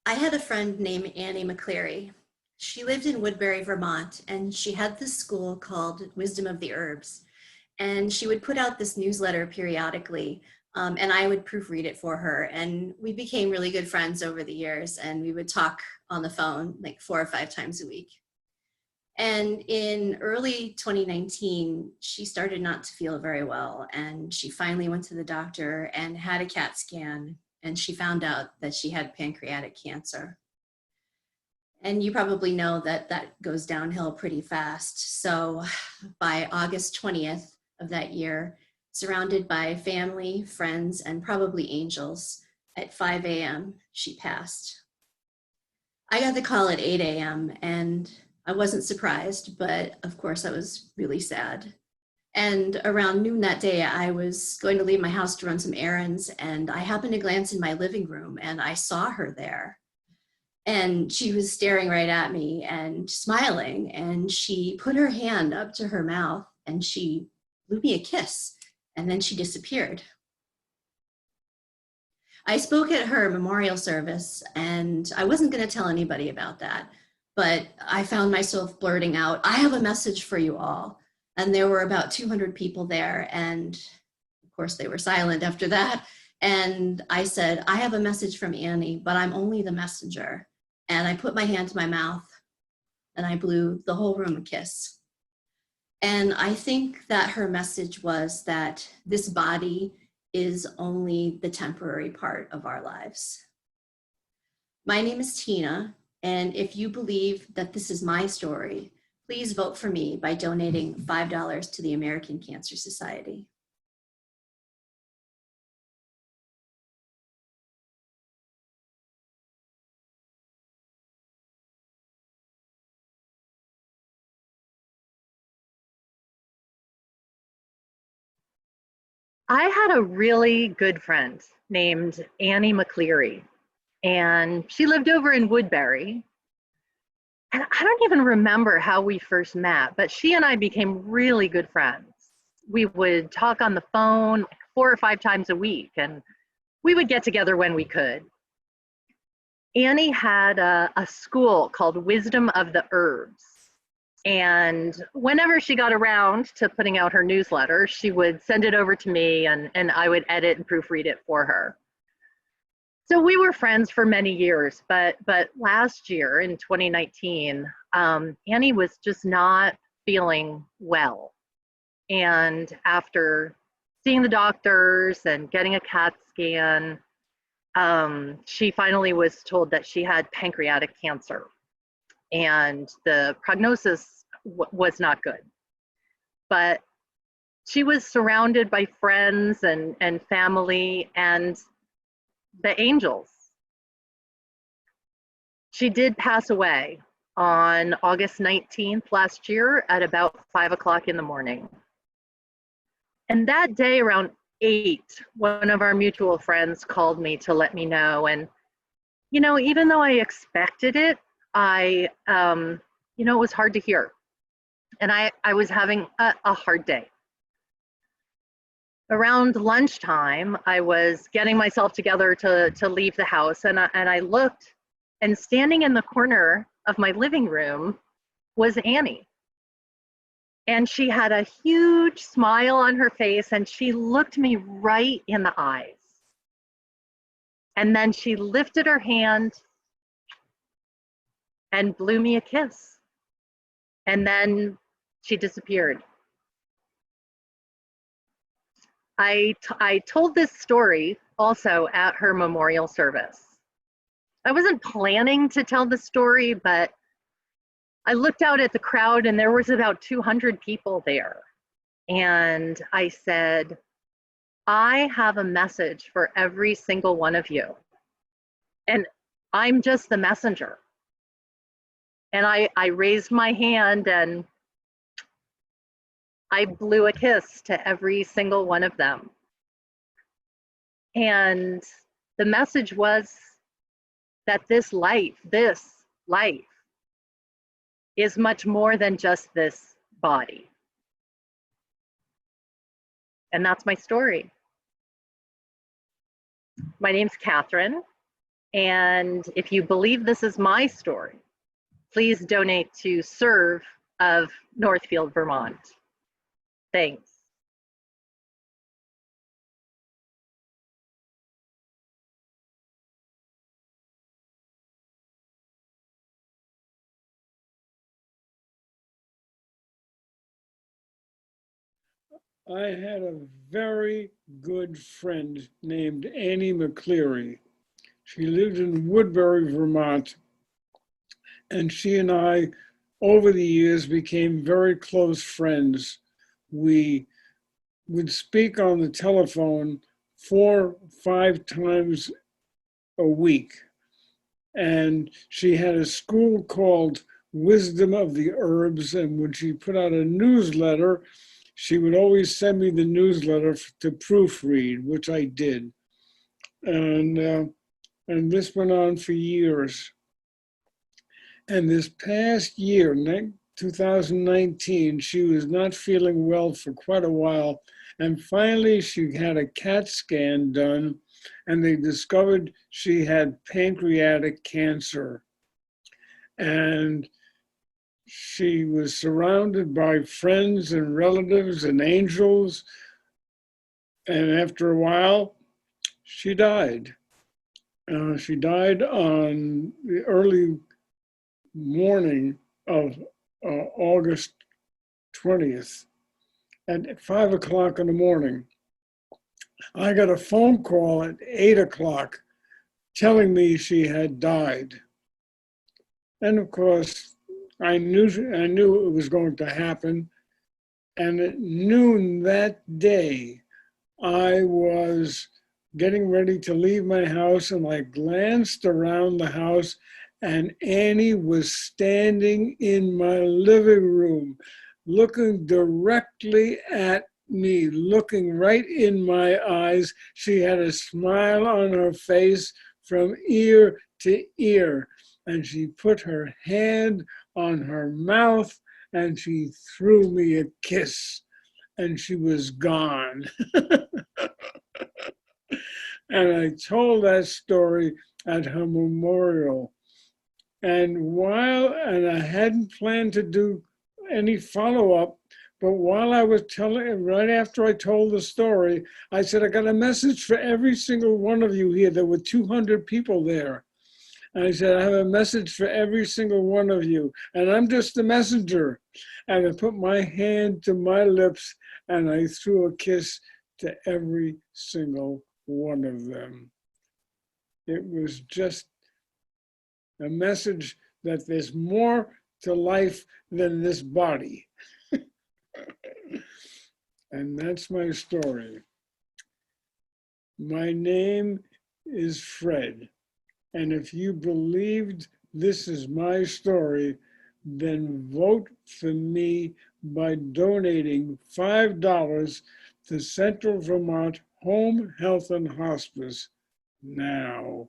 I had a friend named Annie McCleary. She lived in Woodbury, Vermont, and she had this school called Wisdom of the Herbs. And she would put out this newsletter periodically, and I would proofread it for her. And we became really good friends over the years, and we would talk on the phone like 4 or 5 times a week. And in early 2019, she started not to feel very well, and she finally went to the doctor and had a CAT scan, and she found out that she had pancreatic cancer. And you probably know that that goes downhill pretty fast. So by August 20th of that year, surrounded by family, friends, and probably angels, at 5 a.m., she passed. I got the call at 8 a.m. and I wasn't surprised, but of course I was really sad. And around noon that day, I was going to leave my house to run some errands, and I happened to glance in my living room and I saw her there. And she was staring right at me and smiling, and she put her hand up to her mouth and she blew me a kiss, and then she disappeared. I spoke at her memorial service, and I wasn't going to tell anybody about that, but I found myself blurting out, "I have a message for you all." And there were about 200 people there, and of course they were silent after that. And I said, "I have a message from Annie, but I'm only the messenger." And I put my hand to my mouth and I blew the whole room a kiss. And I think that her message was that this body is only the temporary part of our lives. My name is Tina, and if you believe that this is my story, please vote for me by donating $5 to the American Cancer Society. I had a really good friend named Annie McCleary, and she lived over in Woodbury. And I don't even remember how we first met, but she and I became really good friends. We would talk on the phone like 4 or 5 times a week, and we would get together when we could. Annie had a school called Wisdom of the Herbs. And whenever she got around to putting out her newsletter, she would send it over to me, and I would edit and proofread it for her. So we were friends for many years, but last year in 2019, Annie was just not feeling well. And after seeing the doctors and getting a CAT scan, she finally was told that she had pancreatic cancer, and the prognosis was not good. But she was surrounded by friends and family and the angels. She did pass away on August 19th last year at about 5 o'clock in the morning. And that day around 8, one of our mutual friends called me to let me know. And, even though I expected it, it was hard to hear. And I was having a hard day. Around lunchtime, I was getting myself together to leave the house, and I looked, and standing in the corner of my living room was Annie. And she had a huge smile on her face, and she looked me right in the eyes. And then she lifted her hand and blew me a kiss. And then she disappeared. I told this story also at her memorial service. I wasn't planning to tell the story, but I looked out at the crowd and there was about 200 people there. And I said, I have a message for every single one of you. And I'm just the messenger. And I raised my hand and I blew a kiss to every single one of them. And the message was that this life is much more than just this body. And that's my story. My name's Catherine, And if you believe this is my story, please donate to Serve of Northfield, Vermont. Thanks. I had a very good friend named Annie McCleary. She lived in Woodbury, Vermont, and she and I, over the years, became very close friends. We would speak on the telephone 4 or 5 times a week. And she had a school called Wisdom of the Herbs. And when she put out a newsletter, she would always send me the newsletter to proofread, which I did. And this went on for years. And this past year, 2019, she was not feeling well for quite a while. And finally, she had a CAT scan done, and they discovered she had pancreatic cancer. And she was surrounded by friends and relatives and angels. And after a while, she died. She died on the early morning of August 20th at 5 o'clock in the morning. I got a phone call at 8 o'clock telling me she had died. And of course, I knew it was going to happen. And at noon that day, I was getting ready to leave my house, and I glanced around the house, and Annie was standing in my living room, looking directly at me, looking right in my eyes. She had a smile on her face from ear to ear, and she put her hand on her mouth, and she threw me a kiss, and she was gone. And I told that story at her memorial. And I hadn't planned to do any follow-up, but while I was telling, right after I told the story, I said, I got a message for every single one of you here. There were 200 people there. And I said, I have a message for every single one of you, and I'm just the messenger. And I put my hand to my lips, and I threw a kiss to every single one of them. It was just a message that there's more to life than this body. And that's my story. My name is Fred. And if you believed this is my story, then vote for me by donating $5 to Central Vermont Home Health and Hospice now.